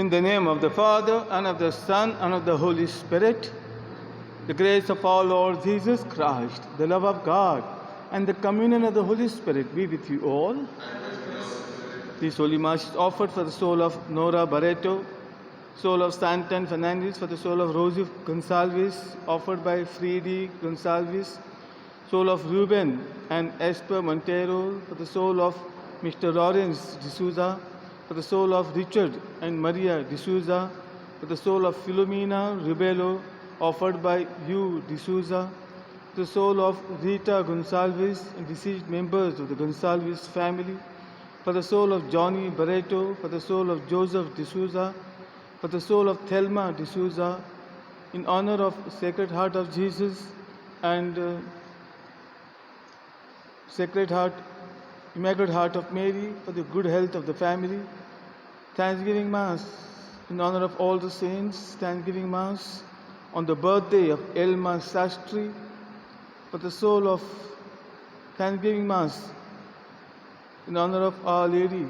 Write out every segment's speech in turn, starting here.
In the name of the Father, and of the Son, and of the Holy Spirit, the grace of our Lord Jesus Christ, the love of God, and the communion of the Holy Spirit be with you all. This Holy Mass is offered for the soul of Nora Barreto, soul of Santan Fernandez, for the soul of Rosie Gonsalves, offered by Friedi Gonsalves, soul of Ruben and Esper Montero, for the soul of Mr. Lawrence D'Souza, for the soul of Richard and Maria D'Souza, for the soul of Filomena Ribello, offered by Hugh D'Souza, the soul of Rita Gonsalves and deceased members of the Gonsalves family, for the soul of Johnny Barreto, for the soul of Joseph D'Souza, for the soul of Thelma D'Souza, in honor of Sacred Heart of Jesus and Sacred Heart, Immaculate Heart of Mary, for the good health of the family. Thanksgiving Mass in honor of all the saints. Thanksgiving Mass on the birthday of Elma Sastry, for the soul of Thanksgiving Mass in honor of Our Lady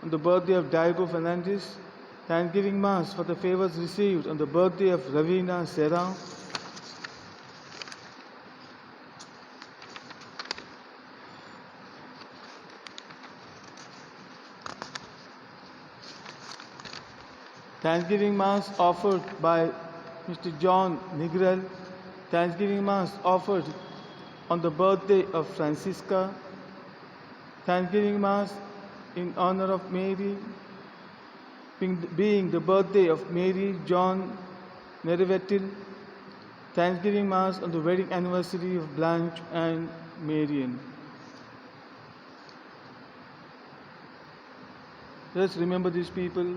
on the birthday of Diego Fernandez. Thanksgiving Mass for the favors received on the birthday of Ravina Serra. Thanksgiving Mass offered by Mr. John Nigrel. Thanksgiving Mass offered on the birthday of Francisca. Thanksgiving Mass in honor of Mary, being the birthday of Mary John Merivetil. Thanksgiving Mass on the wedding anniversary of Blanche and Marian. Let's remember these people.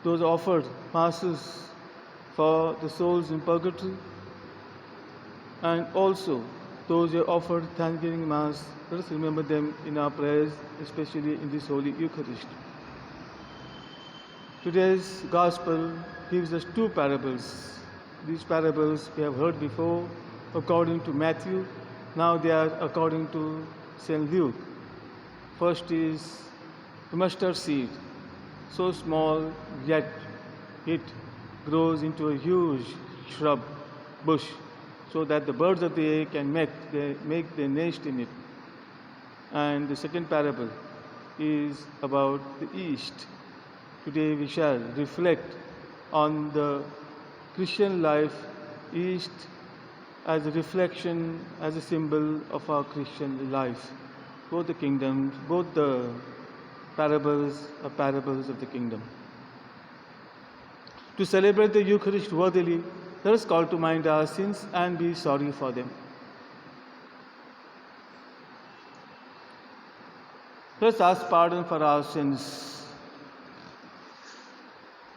Those offered masses for the souls in purgatory, and also those who offered Thanksgiving Mass. Let us remember them in our prayers, especially in this Holy Eucharist. Today's Gospel gives us two parables. These parables we have heard before according to Matthew. Now they are according to St. Luke. First is the mustard seed, so small yet it grows into a huge shrub, bush, so that the birds of the air can make their nest in it. And the second parable is about the East. Today we shall reflect on the Christian life, East, as a reflection, as a symbol of our Christian life. Both the kingdoms, both the parables are parables of the kingdom. To celebrate the Eucharist worthily, let us call to mind our sins and be sorry for them. Let us ask pardon for our sins.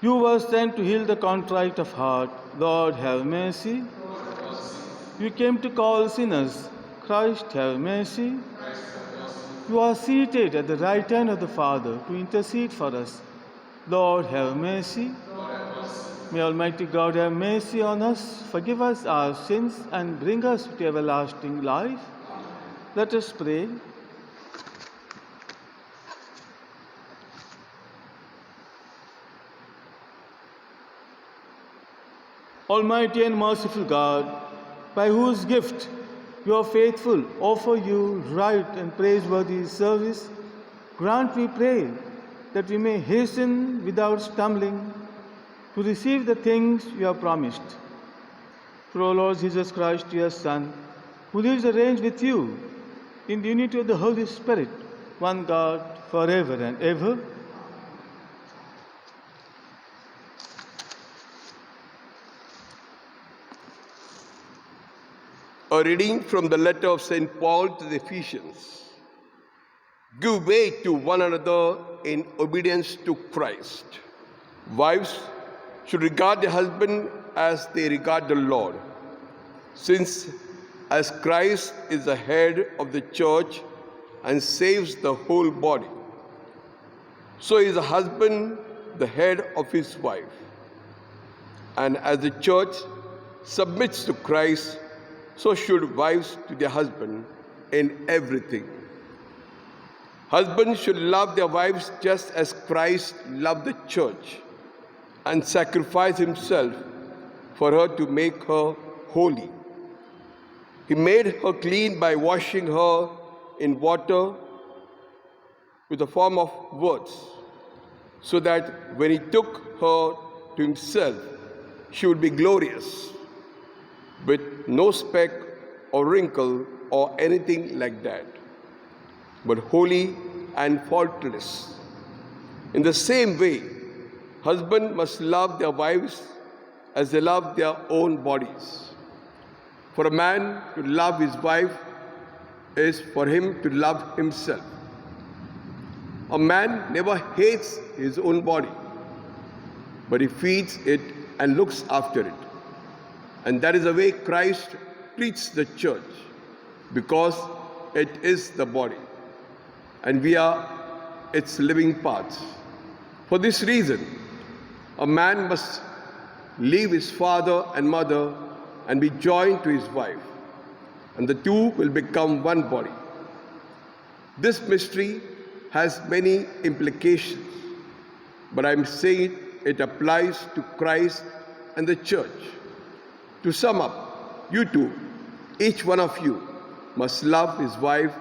You were sent to heal the contrite of heart. Lord, have mercy. You came to call sinners. Christ, have mercy. You are seated at the right hand of the Father to intercede for us. Lord, have mercy. May Almighty God have mercy on us, forgive us our sins, and bring us to everlasting life. Let us pray. Almighty and merciful God, by whose gift your faithful offer you right and praiseworthy service, grant, we pray, that we may hasten without stumbling to receive the things you have promised. Through our Lord Jesus Christ, your Son, who lives and reigns with you in the unity of the Holy Spirit, one God, forever and ever. A reading from the letter of St. Paul to the Ephesians. Give way to one another in obedience to Christ. Wives should regard the husband as they regard the Lord, since as Christ is the head of the church and saves the whole body, so is the husband the head of his wife. And as the church submits to Christ, so should wives to their husband in everything. Husbands should love their wives just as Christ loved the church and sacrificed himself for her to make her holy. He made her clean by washing her in water with a form of words, so that when he took her to himself, she would be glorious, with no speck or wrinkle or anything like that, but holy and faultless. In the same way, husbands must love their wives as they love their own bodies. For a man to love his wife is for him to love himself. A man never hates his own body, but he feeds it and looks after it. And that is the way Christ treats the church, because it is the body, and we are its living parts. For this reason, a man must leave his father and mother and be joined to his wife, and the two will become one body. This mystery has many implications, but I'm saying it applies to Christ and the church. To sum up, you two, each one of you, must love his wife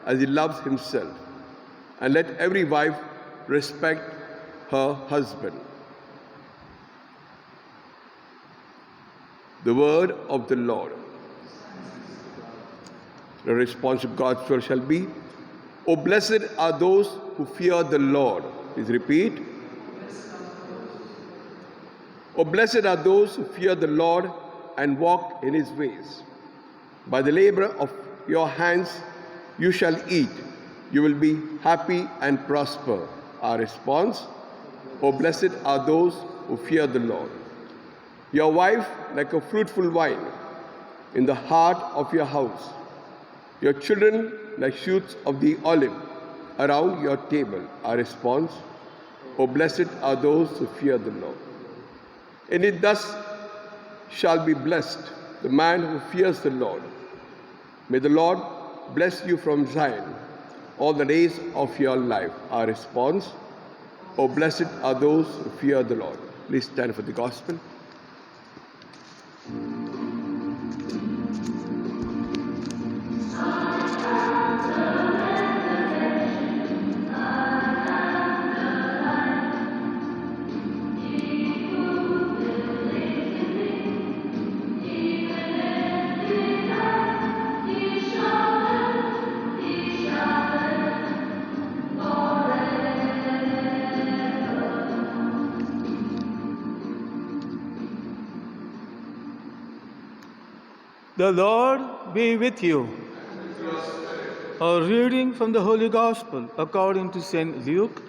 as he loves himself, and let every wife respect her husband. The word of the Lord. The response of God's word shall be, "O blessed are those who fear the Lord." Please repeat. "O blessed are those who fear the Lord and walk in his ways. By the labor of your hands you shall eat. You will be happy and prosper." Our response, "O blessed are those who fear the Lord." Your wife like a fruitful vine in the heart of your house. Your children like shoots of the olive around your table. Our response, "O blessed are those who fear the Lord." And it thus shall be blessed the man who fears the Lord. May the Lord bless you from Zion all the days of your life. Our response, "O blessed are those who fear the Lord." Please stand for the gospel. The Lord be with you. A reading from the Holy Gospel according to St. Luke.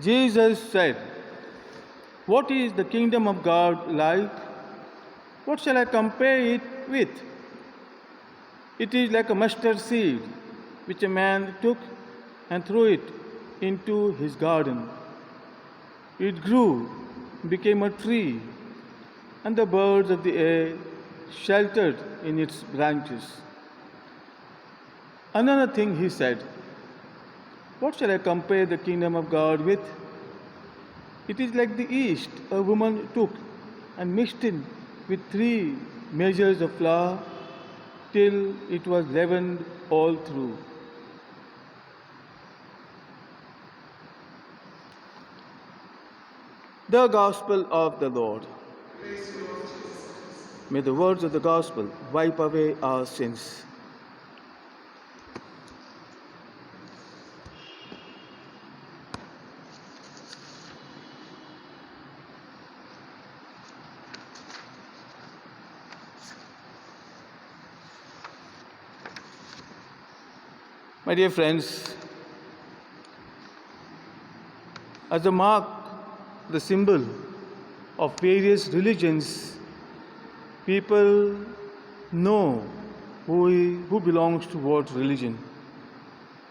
Jesus said, "What is the kingdom of God like? What shall I compare it with? It is like a mustard seed, which a man took and threw it into his garden. It grew, became a tree, and the birds of the air sheltered in its branches." Another thing he said, "What shall I compare the kingdom of God with? It is like the yeast a woman took and mixed in with 3 measures of flour till it was leavened all through." The Gospel of the Lord. May the words of the Gospel wipe away our sins. My dear friends, as a mark, the symbol of various religions, people know who belongs to what religion.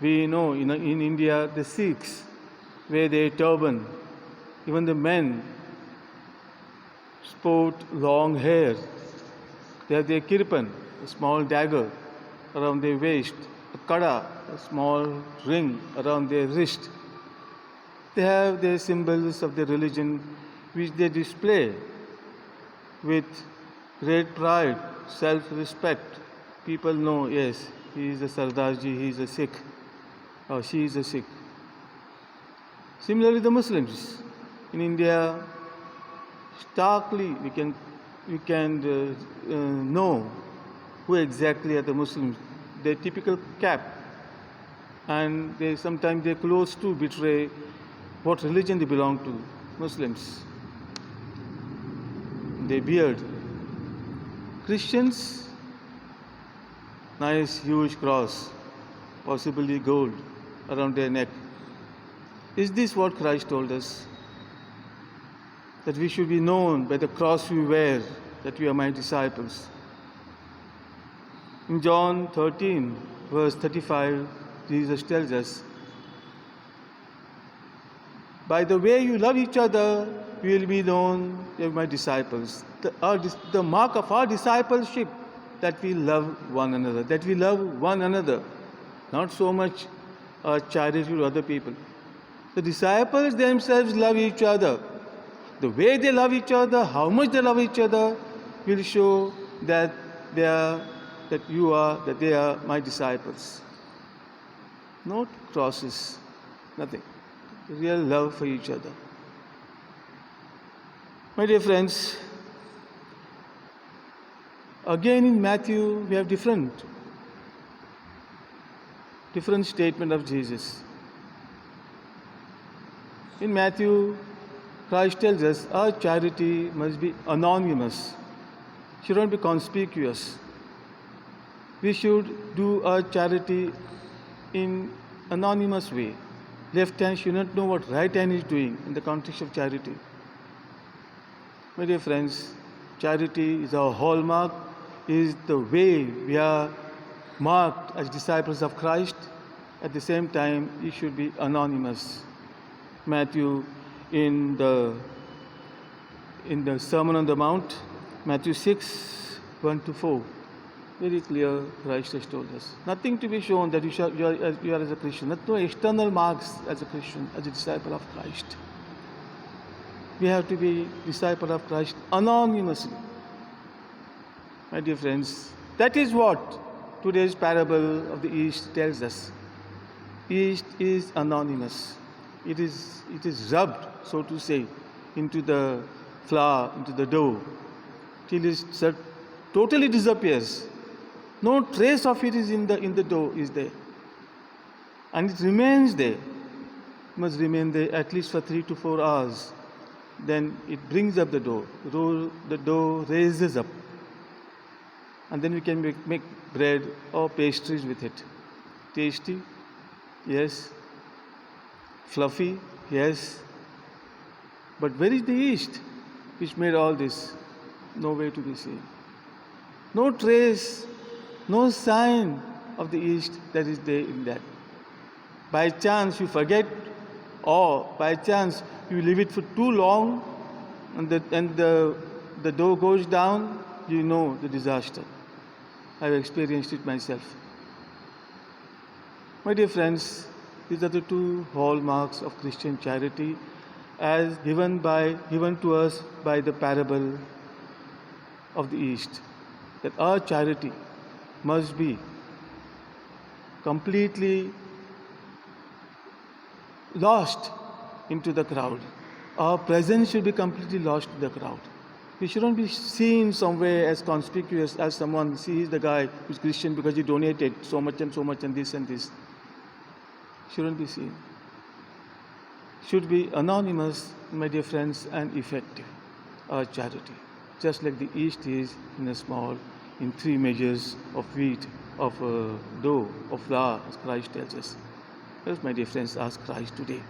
We know in India, the Sikhs wear their turban. Even the men sport long hair. They have their kirpan, a small dagger. around their waist, a kada, a small ring around their wrist. They have their symbols of their religion which they display with great pride, self-respect. People know, yes, he is a Sardarji, he is a Sikh, or she is a Sikh. Similarly, the Muslims in India, starkly we can know who exactly are the Muslims. Their typical cap, and sometimes their clothes too betray what religion they belong to. Muslims, their beard. Christians, nice huge cross, possibly gold, around their neck. Is this what Christ told us? That we should be known by the cross we wear, that we are my disciples. In John 13, verse 35, Jesus tells us, by the way you love each other, you will be known, you are my disciples. The mark of our discipleship, that we love one another, not so much charity to other people. The disciples themselves love each other. The way they love each other, how much they love each other, will show that they are my disciples. Not crosses, nothing. Real love for each other. My dear friends, again in Matthew we have different statement of Jesus. In Matthew, Christ tells us our charity must be anonymous, shouldn't be conspicuous. We should do our charity in anonymous way. Left hand should not know what right hand is doing in the context of charity. My dear friends, charity is our hallmark, is the way we are marked as disciples of Christ. At the same time, it should be anonymous. Matthew, in the Sermon on the Mount, Matthew 6, 1-4, very clear, Christ has told us. Nothing to be shown that you are as a Christian. No external marks as a Christian, as a disciple of Christ. We have to be disciple of Christ anonymously. My dear friends, that is what today's parable of the East tells us. East is anonymous. It is rubbed, so to say, into the flour, into the dough, till it totally disappears. No trace of it is in the dough is there, and it remains there. It must remain there at least for 3 to 4 hours. Then it brings up the dough. The dough raises up, and then we can make bread or pastries with it. Tasty, yes. Fluffy, yes. But where is the yeast which made all this? Nowhere to be seen. No trace, no sign of the yeast that is there in that. By chance you forget, or by chance you leave it for too long, and the dough goes down, you know the disaster. I have experienced it myself. My dear friends, these are the two hallmarks of Christian charity as given to us by the parable of the East. That our charity must be completely lost into the crowd. Our presence should be completely lost to the crowd. We shouldn't be seen somewhere as conspicuous as someone sees the guy who's Christian because he donated so much and this and this. Shouldn't be seen. Should be anonymous, my dear friends, and effective. Our charity, just like the yeast is in 3 measures of wheat, of dough, of flour, as Christ tells us. Let us, my dear friends, ask Christ today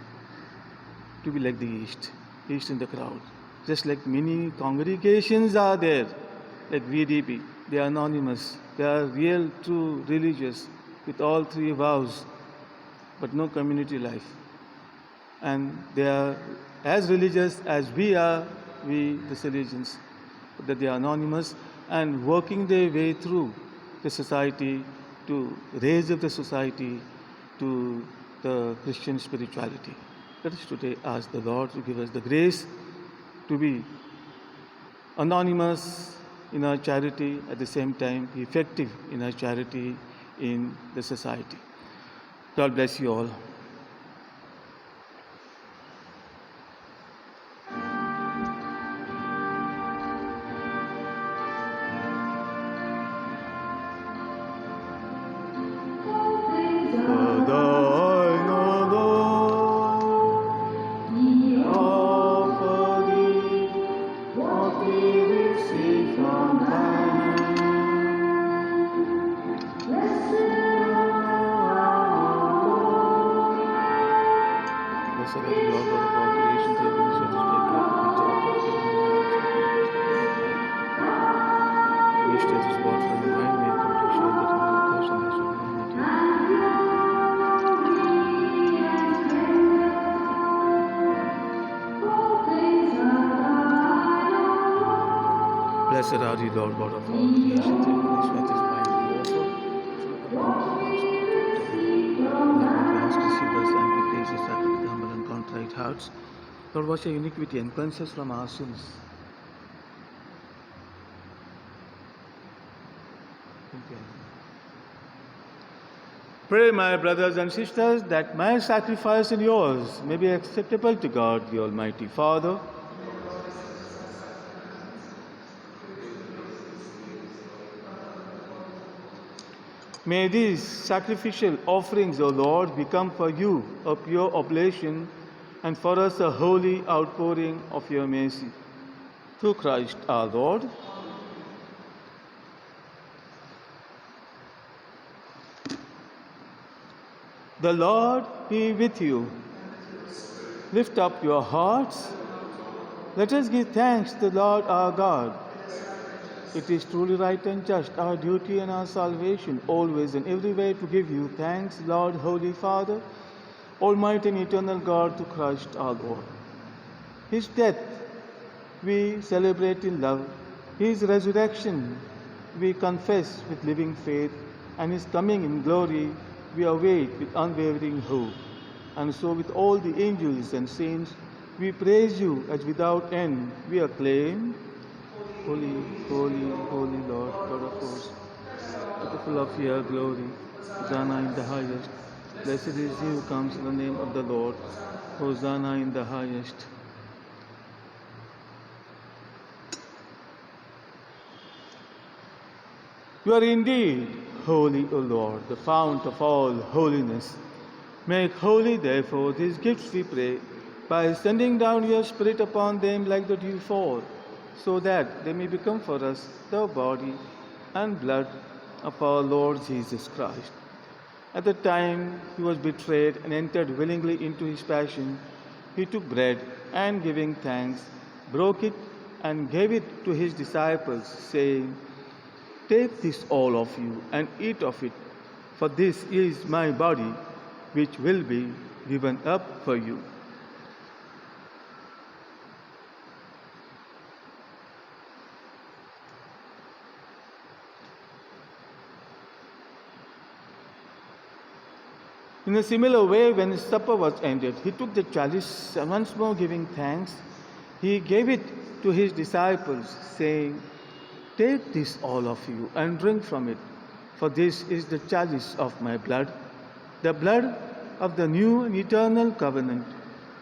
to be like the yeast in the crowd. Just like many congregations are there, like VDP, they are anonymous, they are real, true, religious, with all 3 vows, but no community life. And they are as religious as we are, the Salesians, that they are anonymous and working their way through the society to raise up the society to the Christian spirituality. Let us today ask the Lord to give us the grace to be anonymous in our charity, at the same time be effective in our charity in the society. God bless you all. Blessed are you, Lord God of all creation, through whose faith is mine to ask receive us and we praise us with humble and contrite hearts. Lord, wash our iniquity and cleanse us from our sins. Pray, my brothers and sisters, that my sacrifice and yours may be acceptable to God, the Almighty Father. May these sacrificial offerings, O Lord, become for you a pure oblation and for us a holy outpouring of your mercy. Through Christ our Lord. The Lord be with you. Lift up your hearts. Let us give thanks to the Lord our God. It is truly right and just, our duty and our salvation, always and everywhere to give you thanks, Lord, Holy Father, Almighty and eternal God, to Christ our Lord. His death we celebrate in love, His resurrection we confess with living faith, and His coming in glory we await with unwavering hope. And so with all the angels and saints, we praise you as without end we acclaim, Holy, holy, holy Lord, God of hosts, full of your glory, Hosanna in the highest. Blessed is he who comes in the name of the Lord, Hosanna in the highest. You are indeed holy, O Lord, the fount of all holiness. Make holy, therefore, these gifts, we pray, by sending down your Spirit upon them like the dew fall, so that they may become for us the body and blood of our Lord Jesus Christ. At the time he was betrayed and entered willingly into his passion, he took bread and, giving thanks, broke it and gave it to his disciples, saying, "Take this, all of you, and eat of it, for this is my body, which will be given up for you." In a similar way, when his supper was ended, he took the chalice and, once more giving thanks, he gave it to his disciples, saying, "Take this, all of you, and drink from it, for this is the chalice of my blood, the blood of the new and eternal covenant,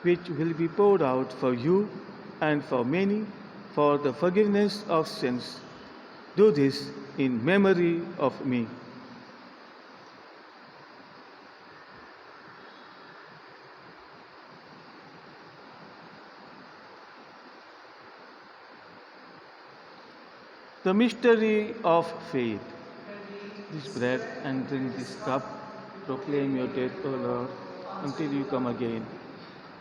which will be poured out for you and for many for the forgiveness of sins. Do this in memory of me." The mystery of faith. This bread and drink this cup, proclaim your death, O Lord, until you come again.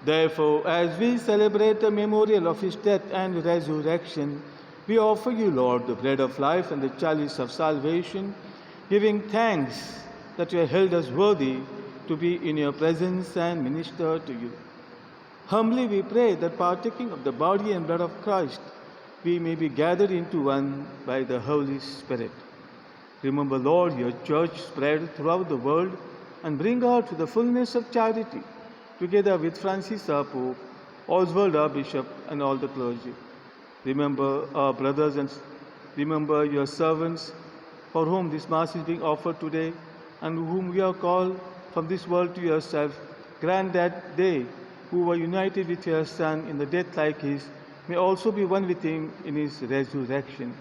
Therefore, as we celebrate the memorial of his death and resurrection, we offer you, Lord, the bread of life and the chalice of salvation, giving thanks that you have held us worthy to be in your presence and minister to you. Humbly we pray that, partaking of the body and blood of Christ, we may be gathered into one by the Holy Spirit. Remember, Lord, your church spread throughout the world and bring her to the fullness of charity, together with Francis our Pope, Oswald our Bishop, and all the clergy. Remember our brothers and remember your servants for whom this Mass is being offered today and whom you have called from this world to yourself. Grant that they who were united with your Son in the death like his may also be one with him in his resurrection.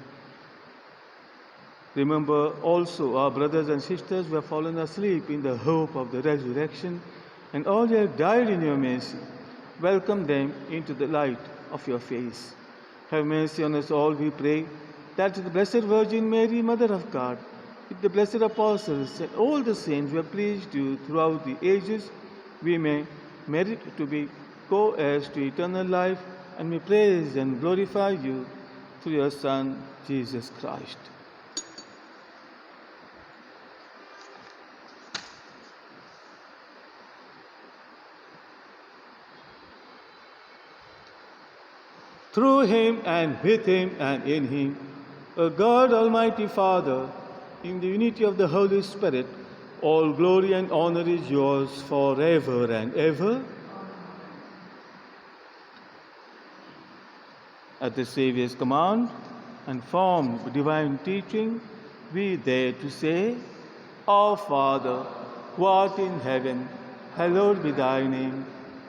Remember also our brothers and sisters who have fallen asleep in the hope of the resurrection, and all who have died in your mercy. Welcome them into the light of your face. Have mercy on us all, we pray, that the Blessed Virgin Mary, Mother of God, with the blessed apostles and all the saints who have pleased you throughout the ages, we may merit to be co-heirs to eternal life, and may praise and glorify you through your Son, Jesus Christ. Through him and with him and in him, O God, Almighty Father, in the unity of the Holy Spirit, all glory and honor is yours forever and ever. At the Saviour's command and formed with divine teaching, we dare to say, Our Father, who art in heaven, hallowed be thy name.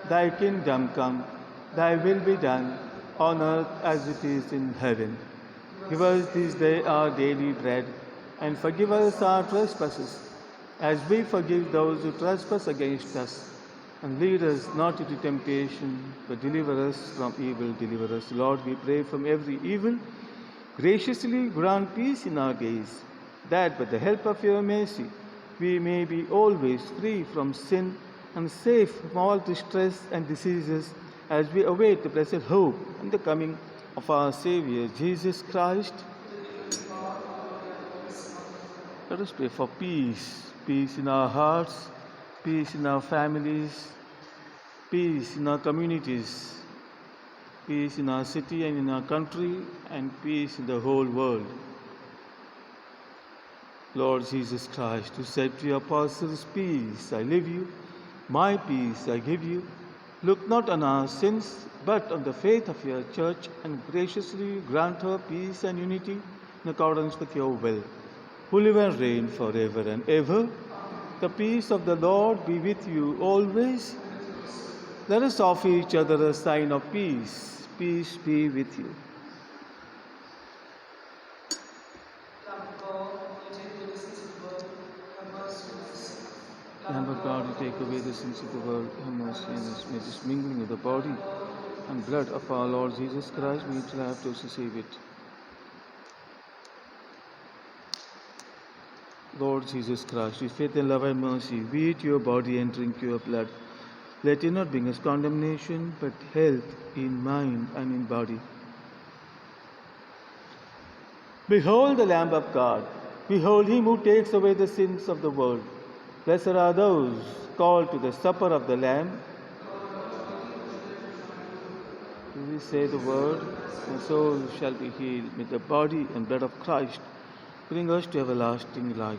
Thy kingdom come, thy will be done, on earth as it is in heaven. Give us this day our daily bread, and forgive us our trespasses, as we forgive those who trespass against us. And lead us not into temptation, but deliver us from evil. Deliver us, Lord, we pray, from every evil. Graciously grant peace in our days, that by the help of your mercy we may be always free from sin and safe from all distress and diseases, as we await the blessed hope and the coming of our Savior, Jesus Christ. Let us pray for peace. Peace in our hearts, peace in our families, peace in our communities, peace in our city and in our country, and peace in the whole world. Lord Jesus Christ, who said to your apostles, Peace I leave you, my peace I give you, look not on our sins, but on the faith of your church, and graciously grant her peace and unity in accordance with your will, who live and reign forever and ever. The peace of the Lord be with you always. Let us offer each other a sign of peace. Peace be with you. Lamb of God, who take away the sins of the world, have mercy on us. May this mingling of the body and blood of our Lord Jesus Christ be to have to save it. Lord Jesus Christ, with faith and love and mercy, we eat your body and drink your blood. Let it not bring us condemnation, but health in mind and in body. Behold the Lamb of God. Behold him who takes away the sins of the world. Blessed are those called to the supper of the Lamb. If we say the word, my soul shall be healed. May the body and blood of Christ bring us to everlasting life.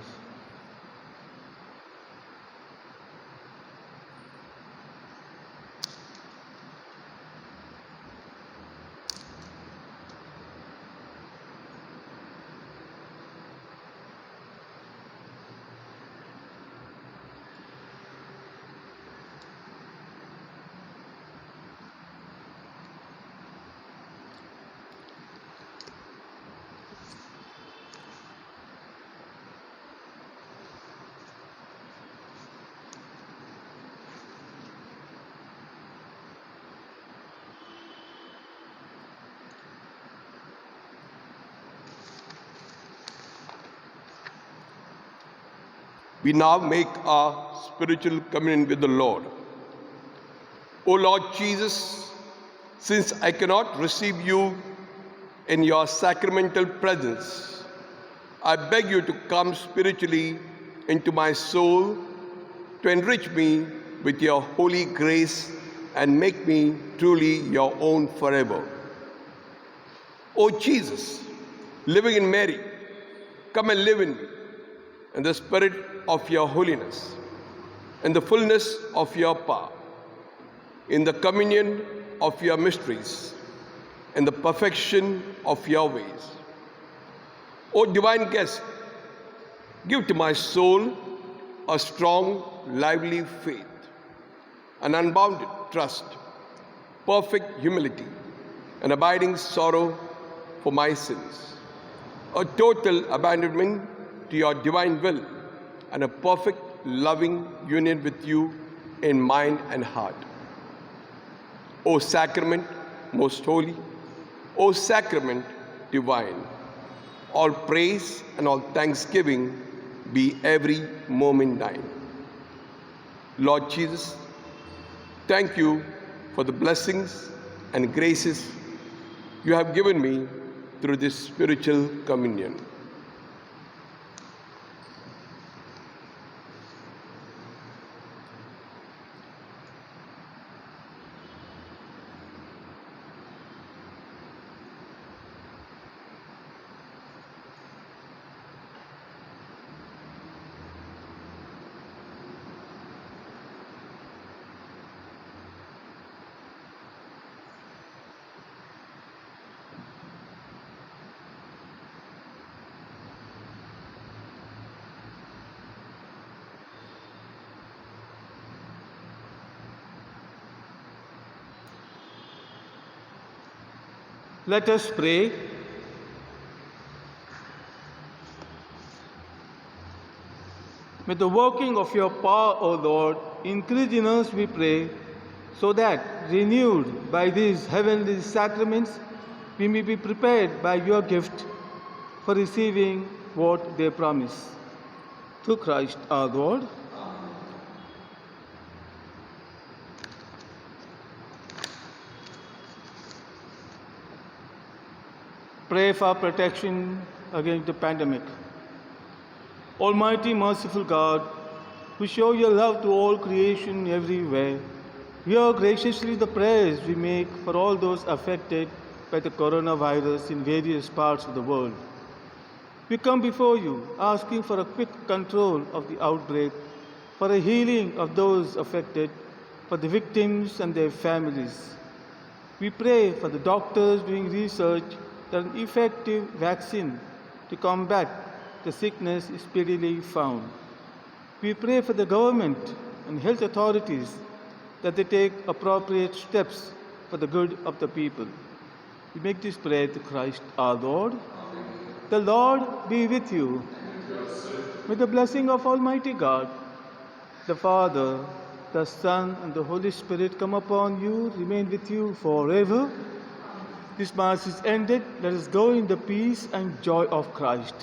We now make our spiritual communion with the Lord. O Lord Jesus, since I cannot receive you in your sacramental presence, I beg you to come spiritually into my soul to enrich me with your holy grace and make me truly your own forever. O Jesus, living in Mary, come and live in me. in the spirit of your holiness, in the fullness of your power, in the communion of your mysteries, in the perfection of your ways. O divine guest, give to my soul a strong, lively faith, an unbounded trust, perfect humility, an abiding sorrow for my sins, a total abandonment to your divine will, and a perfect loving union with you in mind and heart. O sacrament most holy, O sacrament divine, all praise and all thanksgiving be every moment thine. Lord Jesus, thank you for the blessings and graces you have given me through this spiritual communion. Let us pray. May the working of your power, O Lord, increase in us, we pray, so that, renewed by these heavenly sacraments, we may be prepared by your gift for receiving what they promise. Through Christ our Lord. Pray for protection against the pandemic. Almighty, merciful God, who show your love to all creation everywhere, hear graciously the prayers we make for all those affected by the coronavirus in various parts of the world. We come before you asking for a quick control of the outbreak, for a healing of those affected, for the victims and their families. We pray for the doctors doing research that an effective vaccine to combat the sickness is speedily found. We pray for the government and health authorities that they take appropriate steps for the good of the people. We make this prayer to Christ our Lord. The Lord be with you. May the blessing of Almighty God, the Father, the Son, and the Holy Spirit come upon you, remain with you forever. This Mass is ended. Let us go in the peace and joy of Christ.